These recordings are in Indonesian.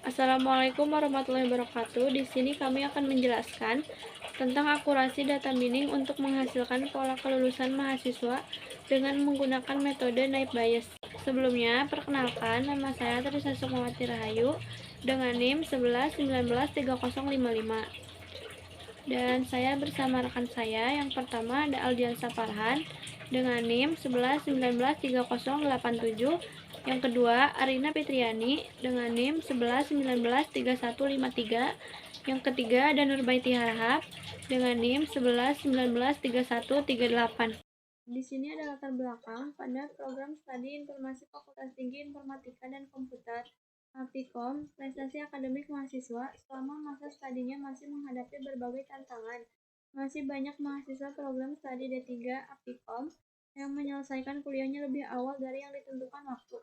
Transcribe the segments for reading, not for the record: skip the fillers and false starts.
Assalamualaikum warahmatullahi wabarakatuh. Di sini kami akan menjelaskan tentang akurasi data mining untuk menghasilkan pola kelulusan mahasiswa dengan menggunakan metode Naive Bayes. Sebelumnya, perkenalkan, nama saya Trisa Sukmawati Rahayu dengan NIM 11193055. Dan saya bersama rekan saya, yang pertama ada Aldiansa Farhan dengan NIM 11193087. Yang kedua, Arina Fitriani dengan NIM 11193153. Yang ketiga, ada Nurbaiti Harahap dengan NIM 11193138. Di sini ada latar belakang pada program studi Informasi Fakultas Tinggi Informatika dan Komputer Aptikom. Prestasi akademik mahasiswa selama masa studinya masih menghadapi berbagai tantangan. Masih banyak mahasiswa program studi D3 Aptikom yang menyelesaikan kuliahnya lebih awal dari yang ditentukan waktu.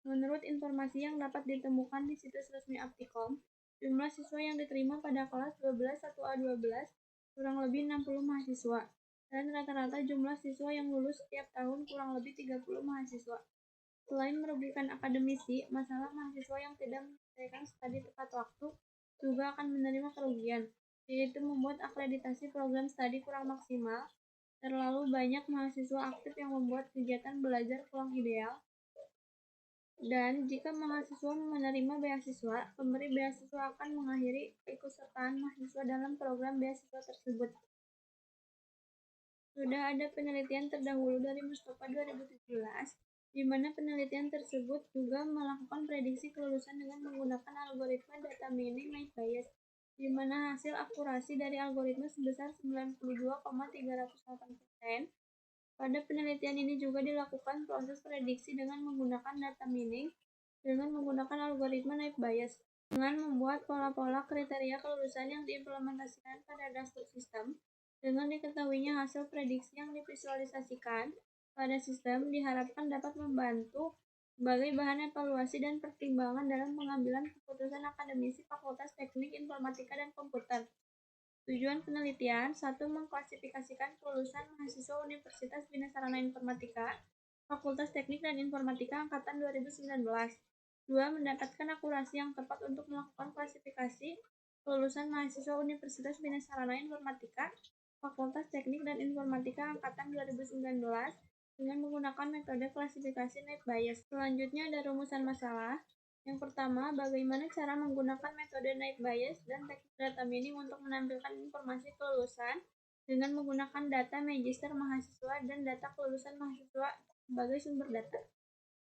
Menurut informasi yang dapat ditemukan di situs resmi Aptikom, jumlah siswa yang diterima pada kelas 12 1A12 kurang lebih 60 mahasiswa, dan rata-rata jumlah siswa yang lulus setiap tahun kurang lebih 30 mahasiswa. Selain merugikan akademisi, masalah mahasiswa yang tidak menyelesaikan studi tepat waktu juga akan menerima kerugian, yaitu membuat akreditasi program studi kurang maksimal, terlalu banyak mahasiswa aktif yang membuat kegiatan belajar kurang ideal, dan jika mahasiswa menerima beasiswa, pemberi beasiswa akan mengakhiri keikutsertaan mahasiswa dalam program beasiswa tersebut. Sudah ada penelitian terdahulu dari Mustafa 2017, di mana penelitian tersebut juga melakukan prediksi kelulusan dengan menggunakan algoritma data mining Naive Bayes, di mana hasil akurasi dari algoritma sebesar 92,308%. Pada penelitian ini juga dilakukan proses prediksi dengan menggunakan data mining dengan menggunakan algoritma Naive Bayes, dengan membuat pola-pola kriteria kelulusan yang diimplementasikan pada dashboard sistem. Dengan diketahuinya hasil prediksi yang divisualisasikan pada sistem diharapkan dapat membantu sebagai bahan evaluasi dan pertimbangan dalam pengambilan keputusan akademisi Fakultas Teknik Informatika dan Komputer. Tujuan penelitian: 1. Mengklasifikasikan kelulusan mahasiswa Universitas Bina Sarana Informatika, Fakultas Teknik dan Informatika Angkatan 2019. 2. Mendapatkan akurasi yang tepat untuk melakukan klasifikasi kelulusan mahasiswa Universitas Bina Sarana Informatika, Fakultas Teknik dan Informatika Angkatan 2019 dengan menggunakan metode klasifikasi Naive Bayes. Selanjutnya ada rumusan masalah. Yang pertama, bagaimana cara menggunakan metode Naive Bayes dan teknik data mining untuk menampilkan informasi kelulusan dengan menggunakan data magister mahasiswa dan data kelulusan mahasiswa sebagai sumber data.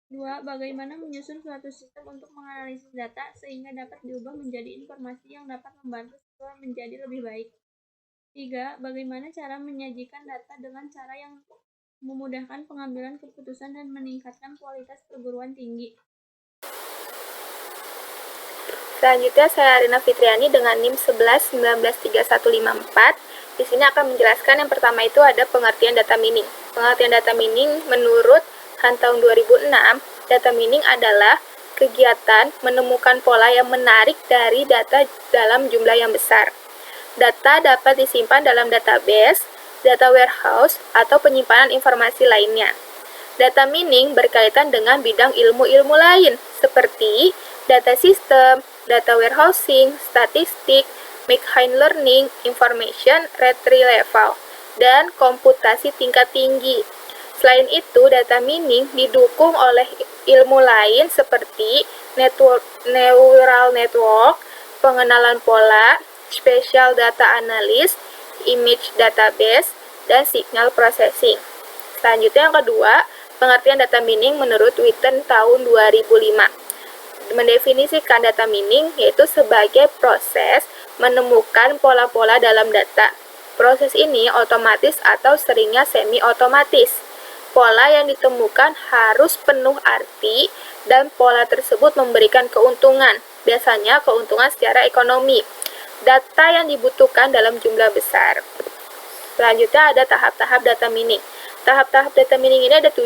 2. Bagaimana menyusun suatu sistem untuk menganalisis data sehingga dapat diubah menjadi informasi yang dapat membantu siswa menjadi lebih baik. 3. Bagaimana cara menyajikan data dengan cara yang memudahkan pengambilan keputusan dan meningkatkan kualitas perguruan tinggi. Selanjutnya saya Arina Fitriani dengan NIM 11193154. Di sini akan menjelaskan yang pertama itu ada pengertian data mining. Pengertian data mining menurut Han tahun 2006, data mining adalah kegiatan menemukan pola yang menarik dari data dalam jumlah yang besar. Data dapat disimpan dalam database, data warehouse, atau penyimpanan informasi lainnya. Data mining berkaitan dengan bidang ilmu-ilmu lain, seperti data system, data warehousing, statistik, machine learning, information retrieval, dan komputasi tingkat tinggi. Selain itu, data mining didukung oleh ilmu lain seperti neural network, pengenalan pola, spatial data analysis, image database, dan signal processing. Selanjutnya yang kedua, pengertian data mining menurut Witten tahun 2005. Mendefinisikan data mining yaitu sebagai proses menemukan pola-pola dalam data. Proses ini otomatis atau seringnya semi-otomatis. Pola yang ditemukan harus penuh arti dan pola tersebut memberikan keuntungan, biasanya keuntungan secara ekonomi. Data yang dibutuhkan dalam jumlah besar. Selanjutnya ada tahap-tahap data mining. Tahap-tahap data mining ini ada 7.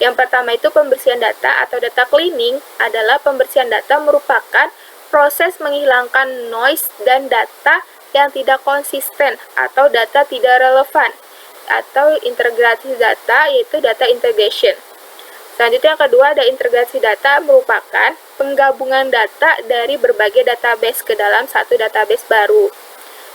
Yang pertama itu pembersihan data atau data cleaning adalah pembersihan data merupakan proses menghilangkan noise dan data yang tidak konsisten atau data tidak relevan, atau integrasi data yaitu data integration. Selanjutnya yang kedua ada integrasi data, merupakan penggabungan data dari berbagai database ke dalam satu database baru.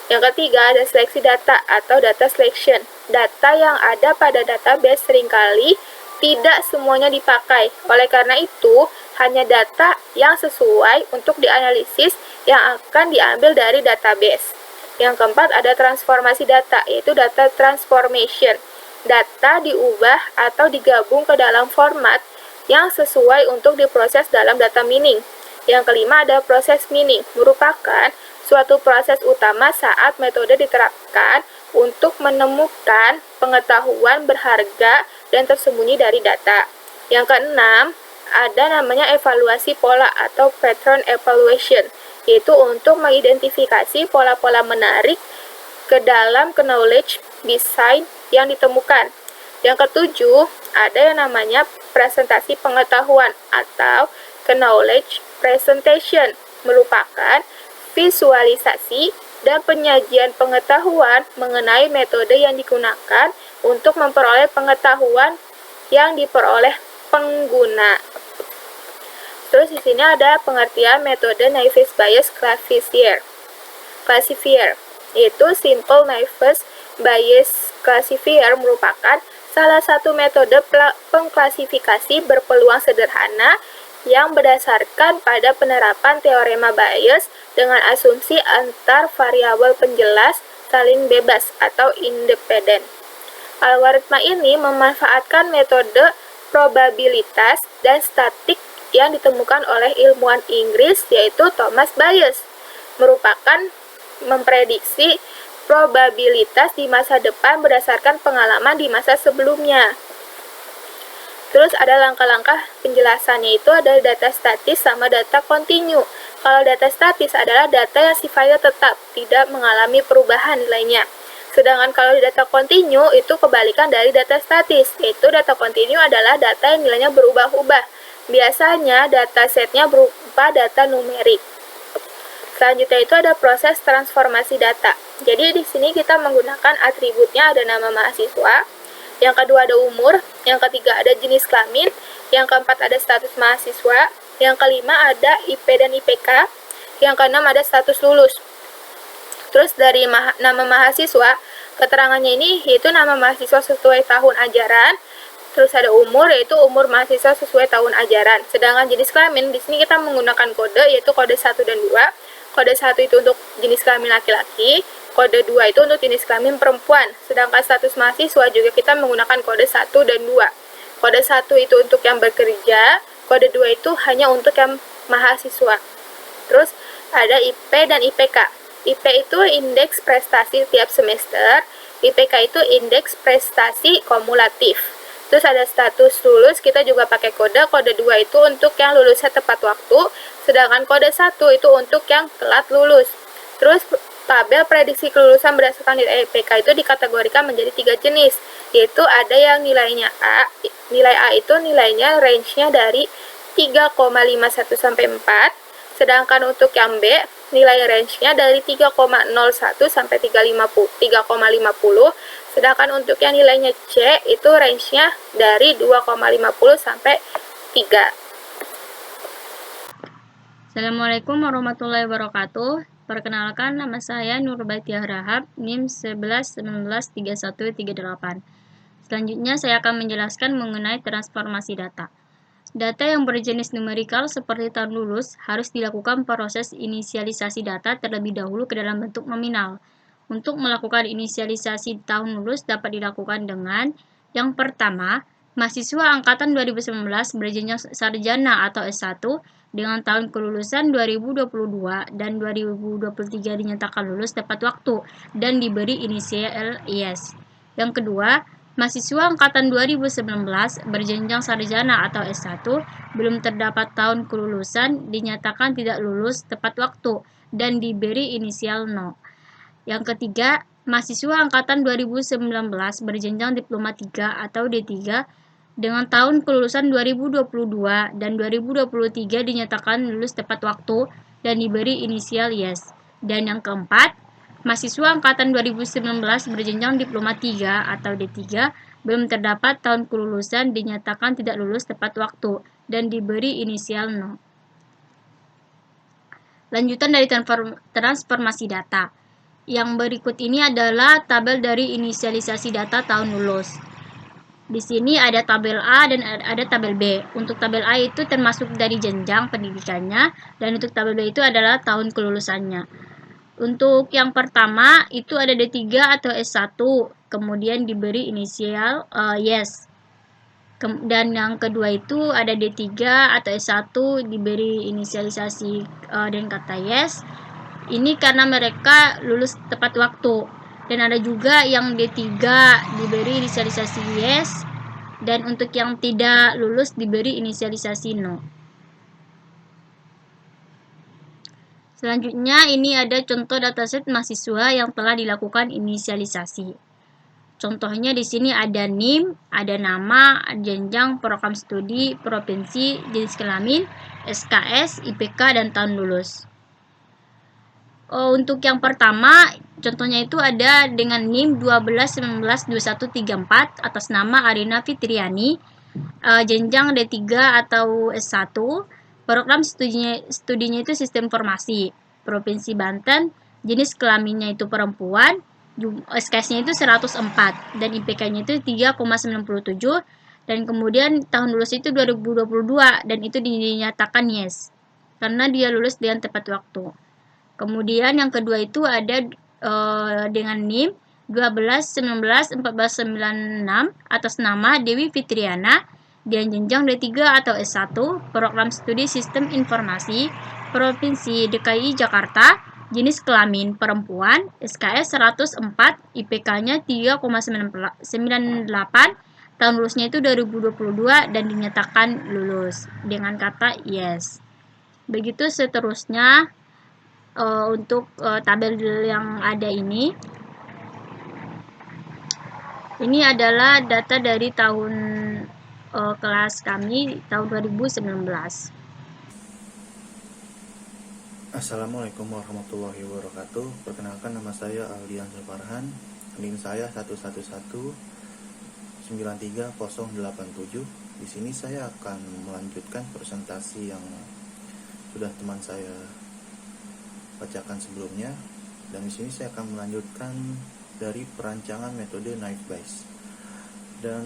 Yang ketiga ada seleksi data atau data selection. Data yang ada pada database seringkali tidak semuanya dipakai. Oleh karena itu, hanya data yang sesuai untuk dianalisis yang akan diambil dari database. Yang keempat ada transformasi data, yaitu data transformation. Data diubah atau digabung ke dalam format yang sesuai untuk diproses dalam data mining. Yang kelima ada proses mining, merupakan suatu proses utama saat metode diterapkan untuk menemukan pengetahuan berharga dan tersembunyi dari data. Yang keenam, ada namanya evaluasi pola atau pattern evaluation, yaitu untuk mengidentifikasi pola-pola menarik ke dalam knowledge design yang ditemukan. Yang ketujuh, ada yang namanya presentasi pengetahuan atau knowledge presentation, merupakan visualisasi dan penyajian pengetahuan mengenai metode yang digunakan untuk memperoleh pengetahuan yang diperoleh pengguna. Terus di sini ada pengertian metode Naive Bayes classifier, yaitu Simple Naive Bayes classifier merupakan salah satu metode pengklasifikasi berpeluang sederhana yang berdasarkan pada penerapan teorema Bayes dengan asumsi antar variabel penjelas saling bebas atau independen. Algoritma ini memanfaatkan metode probabilitas dan statik yang ditemukan oleh ilmuwan Inggris yaitu Thomas Bayes, merupakan memprediksi probabilitas di masa depan berdasarkan pengalaman di masa sebelumnya. Terus ada langkah-langkah penjelasannya itu ada data statis sama data kontinu. Kalau data statis adalah data yang sifatnya tetap, tidak mengalami perubahan nilainya. Sedangkan kalau data kontinu itu kebalikan dari data statis, yaitu data kontinu adalah data yang nilainya berubah-ubah. Biasanya data setnya berupa data numerik. Selanjutnya itu ada proses transformasi data. Jadi di sini kita menggunakan atributnya ada nama mahasiswa, yang kedua ada umur, yang ketiga ada jenis kelamin, yang keempat ada status mahasiswa, yang kelima ada IP dan IPK, yang keenam ada status lulus. Terus dari nama mahasiswa, keterangannya ini yaitu nama mahasiswa sesuai tahun ajaran, terus ada umur yaitu umur mahasiswa sesuai tahun ajaran. Sedangkan jenis kelamin di sini kita menggunakan kode yaitu kode 1 dan 2. Kode 1 itu untuk jenis kelamin laki-laki, kode 2 itu untuk jenis kelamin perempuan. Sedangkan status mahasiswa juga kita menggunakan kode 1 dan 2. Kode 1 itu untuk yang bekerja, kode 2 itu hanya untuk yang mahasiswa. Terus ada IP dan IPK. IP itu indeks prestasi tiap semester, IPK itu indeks prestasi kumulatif. Terus ada status lulus, kita juga pakai kode 2 itu untuk yang lulusnya tepat waktu, sedangkan kode 1 itu untuk yang telat lulus. Terus tabel prediksi kelulusan berdasarkan nilai IPK itu dikategorikan menjadi 3 jenis, yaitu ada yang nilainya A. Nilai A itu nilainya range-nya dari 3,51 sampai 4, sedangkan untuk yang B nilai range-nya dari 3,01 sampai 3,50, sedangkan untuk yang nilainya C itu range-nya dari 2,50 sampai 3. Assalamualaikum warahmatullahi wabarakatuh. Perkenalkan, nama saya Nurbatiah Rahab, NIM 11193138. Selanjutnya saya akan menjelaskan mengenai transformasi data. Data yang berjenis numerikal seperti tahun lulus harus dilakukan proses inisialisasi data terlebih dahulu ke dalam bentuk nominal. Untuk melakukan inisialisasi tahun lulus dapat dilakukan dengan yang pertama, mahasiswa angkatan 2019 berjenjang sarjana atau S1 dengan tahun kelulusan 2022 dan 2023 dinyatakan lulus tepat waktu dan diberi inisial IS. Yang kedua, mahasiswa angkatan 2019 berjenjang sarjana atau S1 belum terdapat tahun kelulusan dinyatakan tidak lulus tepat waktu dan diberi inisial No. Yang ketiga, mahasiswa angkatan 2019 berjenjang diploma 3 atau D3 dengan tahun kelulusan 2022 dan 2023 dinyatakan lulus tepat waktu dan diberi inisial Yes. Dan yang keempat, mahasiswa angkatan 2019 berjenjang diploma 3 atau D3 belum terdapat tahun kelulusan dinyatakan tidak lulus tepat waktu dan diberi inisial 0. Lanjutan dari transformasi data. Yang berikut ini adalah tabel dari inisialisasi data tahun lulus. Di sini ada tabel A dan ada tabel B. Untuk tabel A itu termasuk dari jenjang pendidikannya, dan untuk tabel B itu adalah tahun kelulusannya. Untuk yang pertama itu ada D3 atau S1, kemudian diberi inisial yes. Dan yang kedua itu ada D3 atau S1 diberi inisialisasi dan kata yes. Ini karena mereka lulus tepat waktu. Dan ada juga yang D3 diberi inisialisasi yes, dan untuk yang tidak lulus diberi inisialisasi no. Selanjutnya ini ada contoh dataset mahasiswa yang telah dilakukan inisialisasi. Contohnya di sini ada NIM, ada nama, jenjang, program studi, provinsi, jenis kelamin, SKS, IPK, dan tahun lulus. Untuk yang pertama, contohnya itu ada dengan NIM 12192134 atas nama Arina Fitriani, jenjang D3 atau S1, program studinya itu sistem informasi, Provinsi Banten, jenis kelaminnya itu perempuan, SKS-nya itu 104 dan IPK-nya itu 3,97, dan kemudian tahun lulus itu 2022 dan itu dinyatakan yes karena dia lulus dengan tepat waktu. Kemudian yang kedua itu ada dengan NIM 12191496 atas nama Dewi Fitriana dan jenjang D3 atau S1, program studi sistem informasi, Provinsi DKI Jakarta, jenis kelamin perempuan, SKS 104, IPK-nya 3,98, tahun lulusnya itu 2022 dan dinyatakan lulus dengan kata yes. Begitu seterusnya. Untuk tabel yang ada ini adalah data dari tahun kelas kami tahun 2019. Assalamualaikum warahmatullahi wabarakatuh. Perkenalkan, nama saya Aldian Farhan. NIM saya 11193087. Di sini saya akan melanjutkan presentasi yang sudah teman saya bacakan sebelumnya, dan di sini saya akan melanjutkan dari perancangan metode naive Bayes. Dan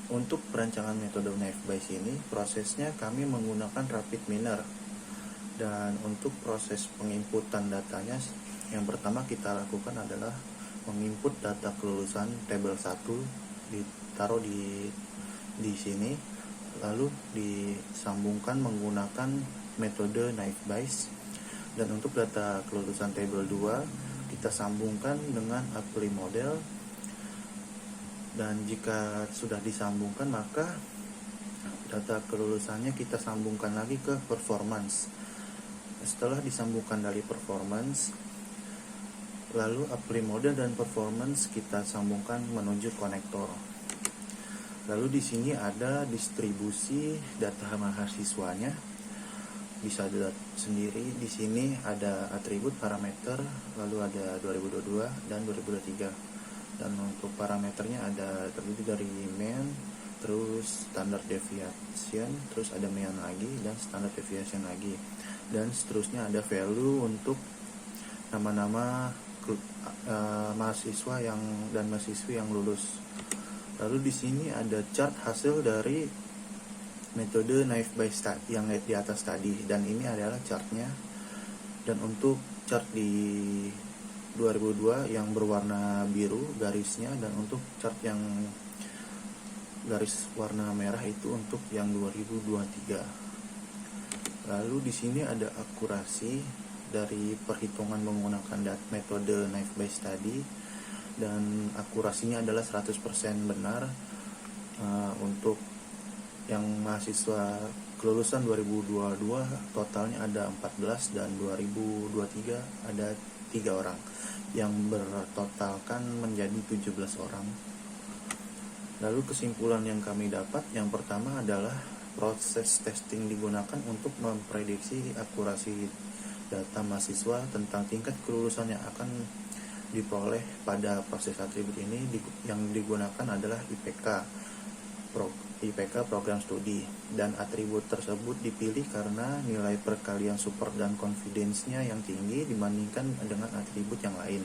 untuk perancangan metode naive Bayes ini prosesnya kami menggunakan rapid miner, dan untuk proses penginputan datanya yang pertama kita lakukan adalah menginput data kelulusan tabel 1, ditaruh di sini, lalu disambungkan menggunakan metode naive Bayes. Dan untuk data kelulusan tabel 2 kita sambungkan dengan apply model, dan jika sudah disambungkan maka data kelulusannya kita sambungkan lagi ke performance. Setelah disambungkan dari performance, lalu apply model dan performance kita sambungkan menuju konektor. Lalu di sini ada distribusi data mahasiswanya, bisa dilihat sendiri. Di sini ada atribut, parameter, lalu ada 2022 dan 2023. Dan untuk parameternya ada terdiri dari mean, terus standard deviation, terus ada mean lagi dan standard deviation lagi, dan seterusnya ada value untuk nama-nama mahasiswa dan mahasiswi yang lulus. Lalu di sini ada chart hasil dari metode naive Bayes yang di atas tadi, dan ini adalah chartnya. Dan untuk chart di 2002 yang berwarna biru garisnya, dan untuk chart yang garis warna merah itu untuk yang 2023. Lalu di sini ada akurasi dari perhitungan menggunakan metode naive Bayes tadi, dan akurasinya adalah 100% benar. Untuk yang mahasiswa kelulusan 2022 totalnya ada 14, dan 2023 ada 3 orang, yang bertotalkan menjadi 17 orang. Lalu kesimpulan yang kami dapat, yang pertama adalah proses testing digunakan untuk memprediksi akurasi data mahasiswa tentang tingkat kelulusan yang akan diperoleh pada proses atribut ini yang digunakan adalah IPK program studi, dan atribut tersebut dipilih karena nilai perkalian support dan confidence-nya yang tinggi dibandingkan dengan atribut yang lain.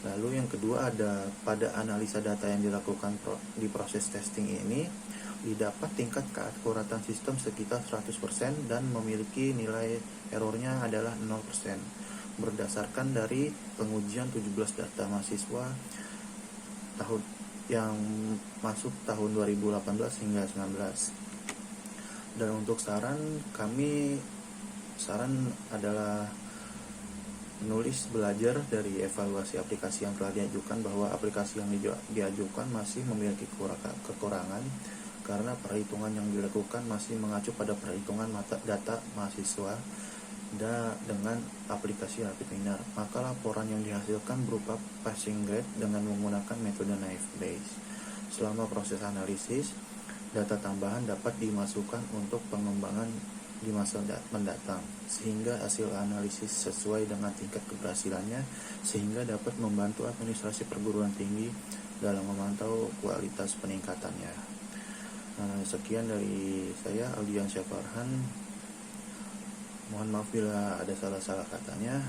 Lalu yang kedua ada pada analisa data yang dilakukan di proses testing ini didapat tingkat keakuratan sistem sekitar 100% dan memiliki nilai errornya adalah 0% berdasarkan dari pengujian 17 data mahasiswa tahun yang masuk tahun 2018 hingga 19. Dan untuk saran adalah menulis belajar dari evaluasi aplikasi yang telah diajukan, bahwa aplikasi yang diajukan masih memiliki kekurangan karena perhitungan yang dilakukan masih mengacu pada perhitungan data mahasiswa dengan aplikasi Rapidminar. Maka laporan yang dihasilkan berupa passing grade dengan menggunakan metode naive Bayes. Selama proses analisis, data tambahan dapat dimasukkan untuk pengembangan di masa mendatang, sehingga hasil analisis sesuai dengan tingkat keberhasilannya, sehingga dapat membantu administrasi perguruan tinggi dalam memantau kualitas peningkatannya. Sekian dari saya, Aldian Syafarhan. Mohon maaf bila ada salah-salah katanya.